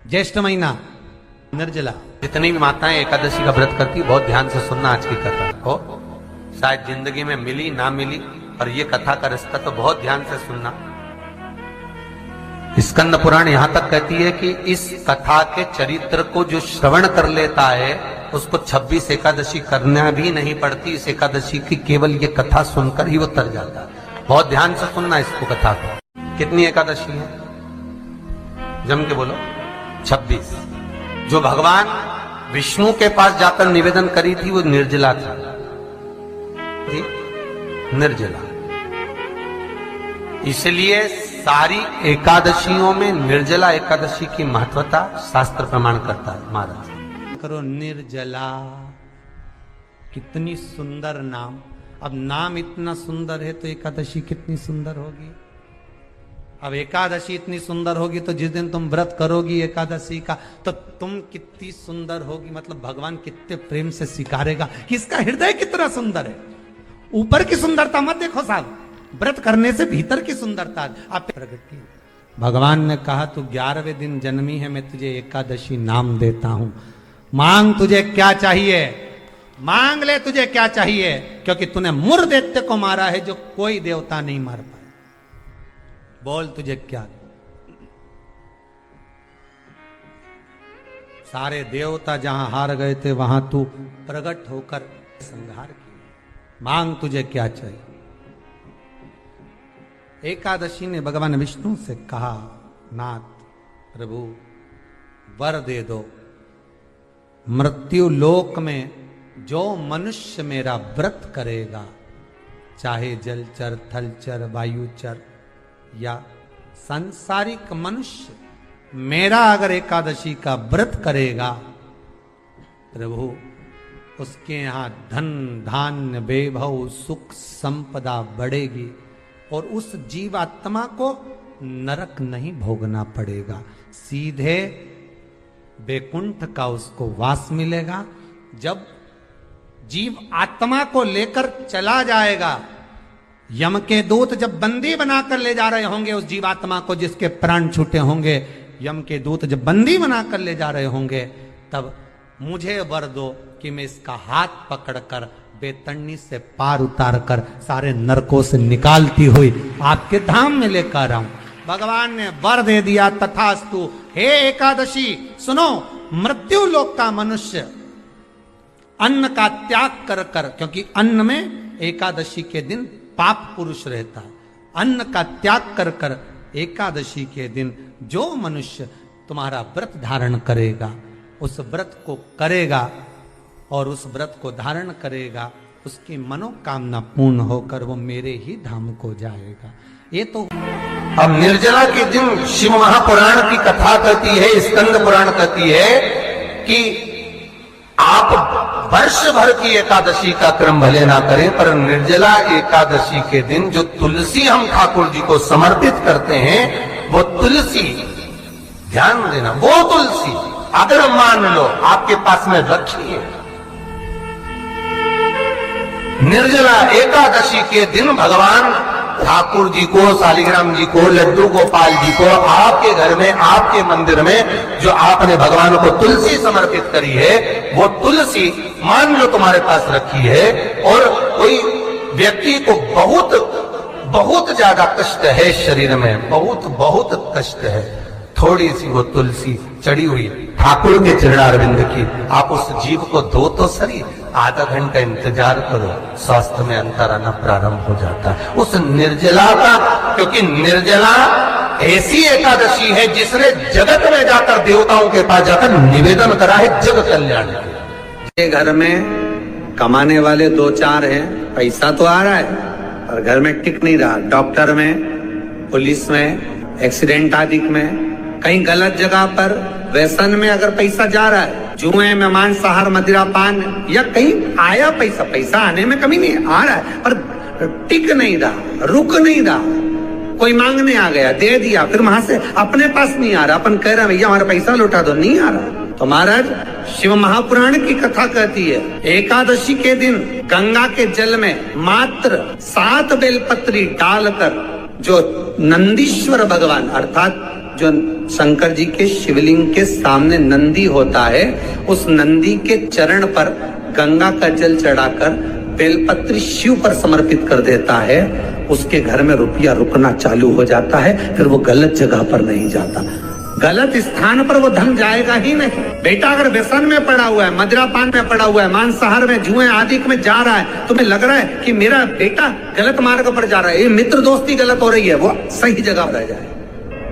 ज्येष्ठ महीना निर्जला। जितनी भी माताएं एकादशी का व्रत करती, बहुत ध्यान से सुनना आज की कथा को। शायद जिंदगी में मिली ना मिली, और ये कथा का रिश्ता तो बहुत ध्यान से सुनना। स्कंद पुराण यहां तक कहती है कि इस कथा के चरित्र को जो श्रवण कर लेता है उसको 26 एकादशी करना भी नहीं पड़ती। इस एकादशी की केवल ये कथा सुनकर ही वो तर जाता है। बहुत ध्यान से सुनना इसको, कथा को। कितनी एकादशी है? जम के बोलो। 26। जो भगवान विष्णु के पास जाकर निवेदन करी थी वो निर्जला थी, निर्जला। इसलिए सारी एकादशियों में निर्जला एकादशी की महत्वता शास्त्र प्रमाण करता है। महाराज करो निर्जला, कितनी सुंदर नाम। अब नाम इतना सुंदर है तो एकादशी कितनी सुंदर होगी। अब एकादशी इतनी सुंदर होगी तो जिस दिन तुम व्रत करोगी एकादशी का तो तुम कितनी सुंदर होगी। मतलब भगवान कितने प्रेम से स्वीकारेगा कि इसका हृदय कितना सुंदर है। ऊपर की सुंदरता मत देखो साहब, व्रत करने से भीतर की सुंदरता आप प्रकट की। भगवान ने कहा तू 11वें दिन जन्मी है, मैं तुझे एकादशी नाम देता हूं। मांग तुझे क्या चाहिए, मांग ले तुझे क्या चाहिए, क्योंकि तूने मुर दैत्य को मारा है जो कोई देवता नहीं मार पाया। बोल तुझे क्या। सारे देवता जहां हार गए थे वहां तू प्रकट होकर संहार किया। मांग तुझे क्या चाहिए। एकादशी ने भगवान विष्णु से कहा, नाथ प्रभु वर दे दो। मृत्यु लोक में जो मनुष्य मेरा व्रत करेगा, चाहे जलचर, थलचर, वायुचर या सांसारिक मनुष्य, मेरा अगर एकादशी का व्रत करेगा, प्रभु उसके यहां धन धान्य वैभव सुख संपदा बढ़ेगी और उस जीवात्मा को नरक नहीं भोगना पड़ेगा, सीधे वैकुंठ का उसको वास मिलेगा। जब जीव आत्मा को लेकर चला जाएगा, यम के दूत जब बंदी बनाकर ले जा रहे होंगे उस जीवात्मा को जिसके प्राण छूटे होंगे, यम के दूत जब बंदी बनाकर ले जा रहे होंगे, तब मुझे वर दो कि मैं इसका हाथ पकड़कर बेतरनी से पार उतार कर सारे नरकों से निकालती हुई आपके धाम में लेकर आऊं। भगवान ने वर दे दिया, तथास्तु। हे एकादशी सुनो, मृत्यु लोक का मनुष्य अन्न का त्याग कर कर, क्योंकि अन्न में एकादशी के दिन पाप पुरुष रहता है, अन्न का त्याग कर कर एकादशी के दिन जो मनुष्य तुम्हारा व्रत धारण करेगा, उस व्रत को करेगा और उस व्रत को धारण करेगा, उसकी मनोकामना पूर्ण होकर वो मेरे ही धाम को जाएगा। ये तो अब निर्जला के दिन शिव महापुराण की कथा कहती है, स्कंद पुराण कहती है कि आप वर्ष भर की एकादशी का क्रम भले ना करें, पर निर्जला एकादशी के दिन जो तुलसी हम ठाकुर जी को समर्पित करते हैं, वो तुलसी, ध्यान देना, वो तुलसी अगर मान लो आपके पास में रखी है, निर्जला एकादशी के दिन भगवान ठाकुर जी को, शालिग्राम जी को, लड्डू गोपाल जी को आपके घर में, आपके मंदिर में जो आपने भगवान को तुलसी समर्पित करी है, वो तुलसी मान लो तुम्हारे पास रखी है और कोई व्यक्ति को बहुत बहुत ज्यादा कष्ट है शरीर में, बहुत बहुत कष्ट है, थोड़ी सी वो तुलसी चढ़ी हुई ठाकुर के चरणारविंद की, आप उस जीव को दो तो सही, आधा घंटा इंतजार करो, स्वास्थ्य में अंतर आना प्रारंभ हो जाता है उस निर्जला का। क्योंकि निर्जला ऐसी एकादशी है जिसने जगत में जाकर, देवताओं के पास जाकर निवेदन करा है जग कल्याण के। घर में कमाने वाले 2-4 हैं, पैसा तो आ रहा है और घर में टिक नहीं रहा। डॉक्टर में, पुलिस में, एक्सीडेंट आदि में, कहीं गलत जगह पर व्यसन में अगर पैसा जा रहा है, जुए में, मांसाहार, मदिरा पान, या कहीं आया पैसा, पैसा आने में कमी नहीं, आ रहा है पर टिक नहीं रहा, रुक नहीं रहा। कोई मांगने आ गया, दे दिया, फिर वहां से अपने पास नहीं आ रहा, अपन कह रहे हैं भैया हमारा पैसा लौटा दो, नहीं आ रहा। तो महाराज शिव महापुराण की कथा कहती है, एकादशी के दिन गंगा के जल में मात्र 7 बेलपत्री डालकर जो नंदीश्वर भगवान अर्थात जो शंकर जी के शिवलिंग के सामने नंदी होता है, उस नंदी के चरण पर गंगा का जल चढ़ाकर बेलपत्री शिव पर समर्पित कर देता है, उसके घर में रुपया रुकना चालू हो जाता है। फिर वो गलत जगह पर नहीं जाता, गलत स्थान पर वो धन जाएगा ही नहीं। बेटा अगर व्यसन में पड़ा हुआ है, मदिरापान में पड़ा हुआ है, मांसाहार में, जुए आदि में जा रहा है, तुम्हें लग रहा है कि मेरा बेटा गलत मार्ग पर जा रहा है, ये मित्र दोस्ती गलत हो रही है, वो सही जगह पर जाए।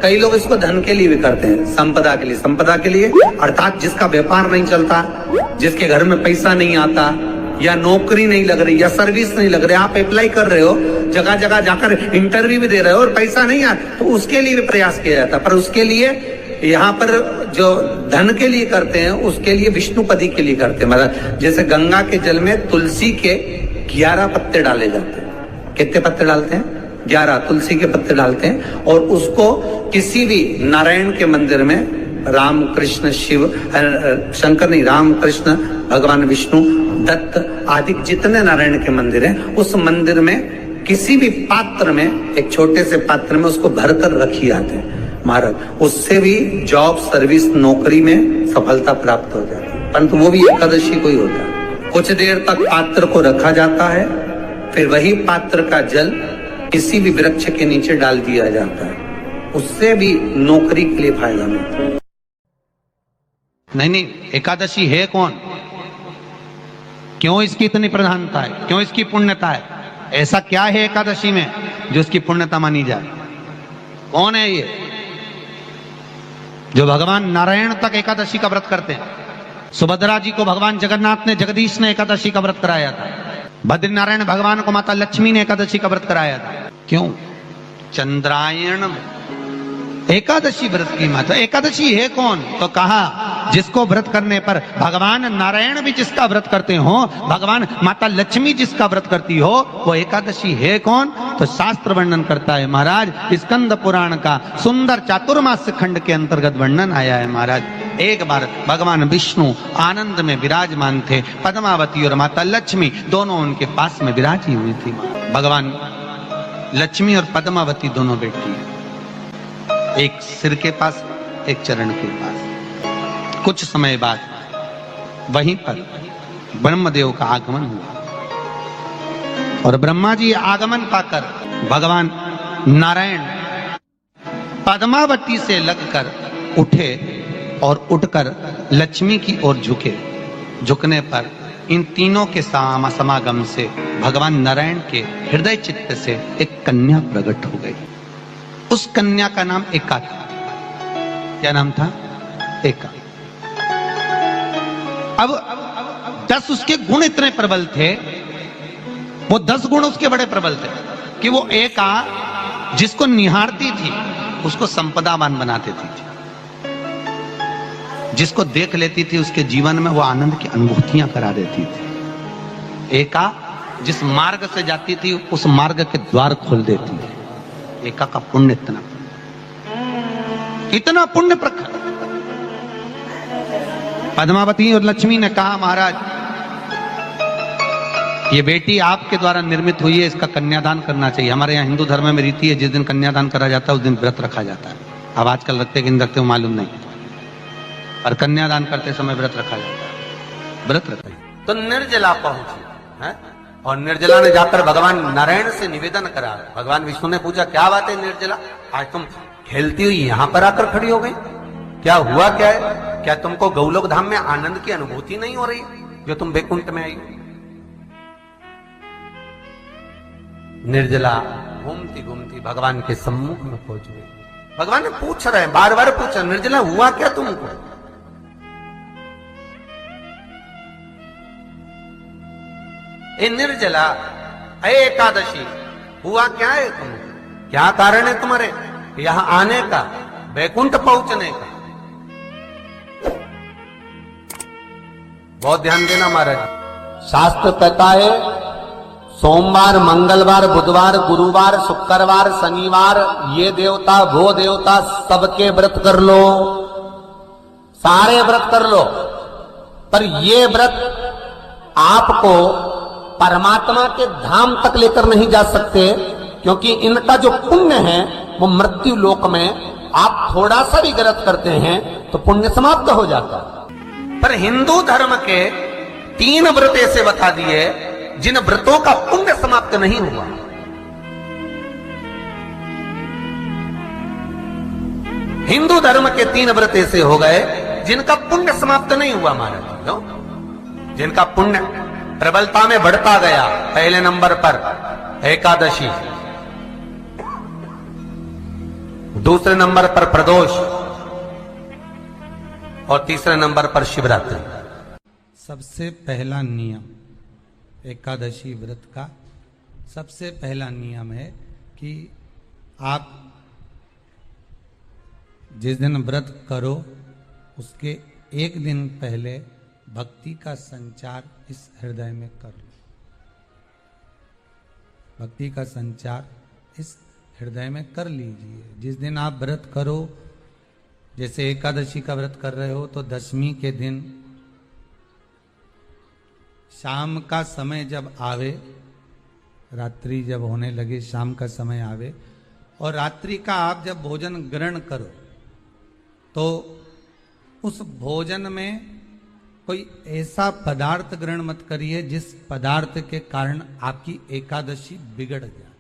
कई लोग इसको धन के लिए भी करते हैं, संपदा के लिए। संपदा के लिए अर्थात जिसका व्यापार नहीं चलता, जिसके घर में पैसा नहीं आता, या नौकरी नहीं लग रही, या सर्विस नहीं लग रही, आप अप्लाई कर रहे हो, जगह जगह जाकर इंटरव्यू भी दे रहे हो और पैसा नहीं आता, तो उसके लिए भी प्रयास किया जाता है। पर उसके लिए यहाँ पर जो धन के लिए करते हैं, उसके लिए विष्णुपदी के लिए करते हैं। मतलब जैसे गंगा के जल में तुलसी के 11 पत्ते डाले जाते हैं। कितने पत्ते डालते हैं? 11 तुलसी के पत्ते डालते हैं, और उसको किसी भी नारायण के मंदिर में, राम कृष्ण शिव, शंकर नहीं, राम कृष्ण भगवान विष्णु, दत्त आदि जितने नारायण के मंदिर हैं, उस मंदिर में किसी भी पात्र में, एक छोटे से पात्र में उसको भरकर रखी जाते हैं महाराज। उससे भी जॉब, सर्विस, नौकरी में सफलता प्राप्त हो जाती है। परंतु वो भी एकादशी को ही होता है। कुछ देर तक पात्र को रखा जाता है, फिर वही पात्र का जल किसी भी वृक्ष के नीचे डाल दिया जाता है, उससे भी नौकरी के लिए फायदा मिलता है। नहीं, एकादशी है कौन? क्यों इसकी इतनी प्रधानता है? क्यों इसकी पुण्यता है? ऐसा क्या है एकादशी में जो इसकी पुण्यता मानी जाए? कौन है ये जो भगवान नारायण तक एकादशी का व्रत करते हैं? सुभद्रा जी को भगवान जगन्नाथ ने, जगदीश ने एकादशी का व्रत कराया था। बद्रीनारायण भगवान को माता लक्ष्मी ने एकादशी का व्रत कराया था। क्यों? चंद्रायण एकादशी व्रत की माता। एकादशी है कौन? तो कहा जिसको व्रत करने पर भगवान नारायण भी जिसका व्रत करते हो, भगवान माता लक्ष्मी जिसका व्रत करती हो, वो एकादशी है कौन? तो शास्त्र वर्णन करता है महाराज, स्कंद पुराण का सुंदर चातुर्मास्य खंड के अंतर्गत वर्णन आया है महाराज। एक बार भगवान विष्णु आनंद में विराजमान थे, पद्मावती और माता लक्ष्मी दोनों उनके पास में विराजी हुई थी। भगवान लक्ष्मी और पद्मावती दोनों बेटी, एक सिर के पास, एक चरण के पास। कुछ समय बाद वहीं पर ब्रह्मदेव का आगमन हुआ, और ब्रह्मा जी आगमन पाकर भगवान नारायण पद्मावती से लगकर उठे और उठकर लक्ष्मी की ओर झुके। झुकने पर इन तीनों के समागम से भगवान नारायण के हृदय चित्त से एक कन्या प्रकट हो गई। उस कन्या का नाम एका था। क्या नाम था? एका। अब 10 उसके गुण इतने प्रबल थे, वो 10 गुण उसके बड़े प्रबल थे कि वो एका जिसको निहारती थी उसको संपदावान बना देती थी। जिसको देख लेती थी उसके जीवन में वो आनंद की अनुभूतियां करा देती थी। एका जिस मार्ग से जाती थी उस मार्ग के द्वार खोल देती थी। एका का पुण्य इतना पुण्य प्रखर। पद्मावती और लक्ष्मी ने कहा, महाराज ये बेटी आपके द्वारा निर्मित हुई है, इसका कन्यादान करना चाहिए। हमारे यहाँ हिंदू धर्म में रीति है, जिस दिन कन्यादान करा जाता है उस दिन व्रत रखा जाता है। अब आजकल रखते कि नहीं रखते हो मालूम नहीं, और कन्यादान करते समय व्रत रखा जाता है। व्रत रखा तो निर्जला पहुंची है, और निर्जला ने जाकर भगवान नारायण से निवेदन करा। भगवान विष्णु ने पूछा, क्या बात है निर्जला, आज तुम खेलती हुई यहां पर आकर खड़ी हो गई? क्या हुआ? क्या है? क्या तुमको गौलोक धाम में आनंद की अनुभूति नहीं हो रही जो तुम वैकुंठ में आई? निर्जला घूमती घूमती भगवान के सम्मुख में पहुंच गई। भगवान ने पूछ रहे हैं, बार बार पूछा, निर्जला हुआ क्या तुमको? ए निर्जला, एकादशी, हुआ क्या है तुमको? क्या कारण है तुम्हारे यहां आने का, वैकुंठ पहुंचने का? बहुत ध्यान देना महाराज। शास्त्र कहता है सोमवार, मंगलवार, बुधवार, गुरुवार, शुक्रवार, शनिवार, ये देवता वो देवता सबके व्रत कर लो, सारे व्रत कर लो, पर ये व्रत आपको परमात्मा के धाम तक लेकर नहीं जा सकते, क्योंकि इनका जो पुण्य है वो मृत्यु लोक में आप थोड़ा सा भी गलत करते हैं तो पुण्य समाप्त हो जाता है। पर हिंदू धर्म के 3 व्रत ऐसे बता दिए जिन व्रतों का पुण्य समाप्त नहीं हुआ। हिंदू धर्म के 3 व्रत ऐसे हो गए जिनका पुण्य समाप्त नहीं हुआ महाराज। लो, जिनका पुण्य प्रबलता में बढ़ता गया। पहले नंबर पर एकादशी, दूसरे नंबर पर प्रदोष और तीसरे नंबर पर शिवरात्रि। सबसे पहला नियम एकादशी व्रत का सबसे पहला नियम है कि आप जिस दिन व्रत करो उसके एक दिन पहले भक्ति का संचार इस हृदय में कर लो। भक्ति का संचार इस हृदय में कर लीजिए। जिस दिन आप व्रत करो, जैसे एकादशी का व्रत कर रहे हो तो दशमी के दिन शाम का समय जब आवे, रात्रि जब होने लगे, शाम का समय आवे और रात्रि का आप जब भोजन ग्रहण करो तो उस भोजन में कोई ऐसा पदार्थ ग्रहण मत करिए जिस पदार्थ के कारण आपकी एकादशी बिगड़ जाए।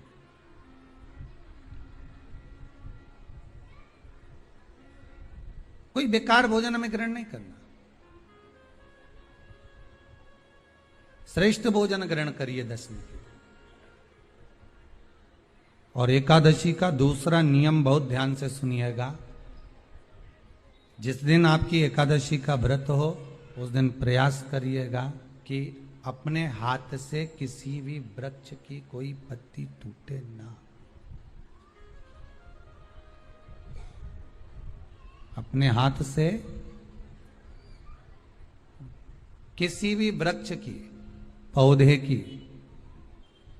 कोई बेकार भोजन हमें ग्रहण नहीं करना। श्रेष्ठ भोजन ग्रहण करिए दशमी के। और एकादशी का दूसरा नियम बहुत ध्यान से सुनिएगा। जिस दिन आपकी एकादशी का व्रत हो उस दिन प्रयास करिएगा कि अपने हाथ से किसी भी वृक्ष की कोई पत्ती टूटे ना। अपने हाथ से किसी भी वृक्ष की, पौधे की,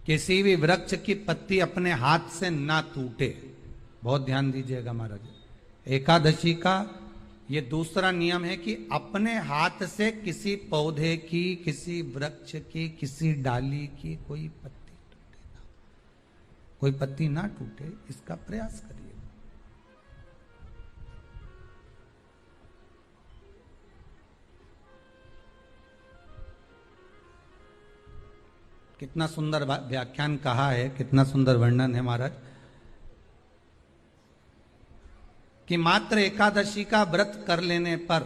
किसी भी वृक्ष की पत्ती अपने हाथ से ना टूटे। बहुत ध्यान दीजिएगा महाराज। एकादशी का ये दूसरा नियम है कि अपने हाथ से किसी पौधे की, किसी वृक्ष की, किसी डाली की कोई पत्ती टूटे ना, कोई पत्ती ना टूटे, इसका प्रयास करिए। कितना सुंदर व्याख्यान कहा है, कितना सुंदर वर्णन है महाराज कि मात्र एकादशी का व्रत कर लेने पर,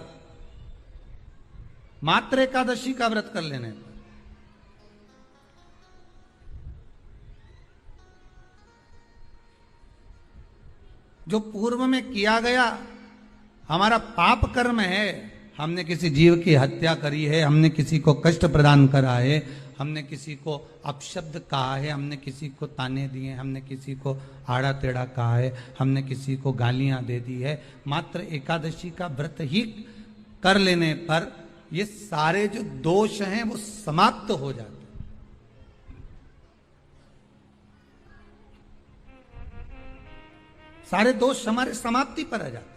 मात्र एकादशी का व्रत कर लेने पर जो पूर्व में किया गया हमारा पाप कर्म है, हमने किसी जीव की हत्या करी है, हमने किसी को कष्ट प्रदान करा है, हमने किसी को अपशब्द कहा है, हमने किसी को ताने दिए, हमने किसी को आड़ा टेढ़ा कहा है, हमने किसी को गालियां दे दी है, मात्र एकादशी का व्रत ही कर लेने पर ये सारे जो दोष हैं वो समाप्त हो जाते हैं। सारे दोष हमारे समाप्ति पर आ जाते हैं।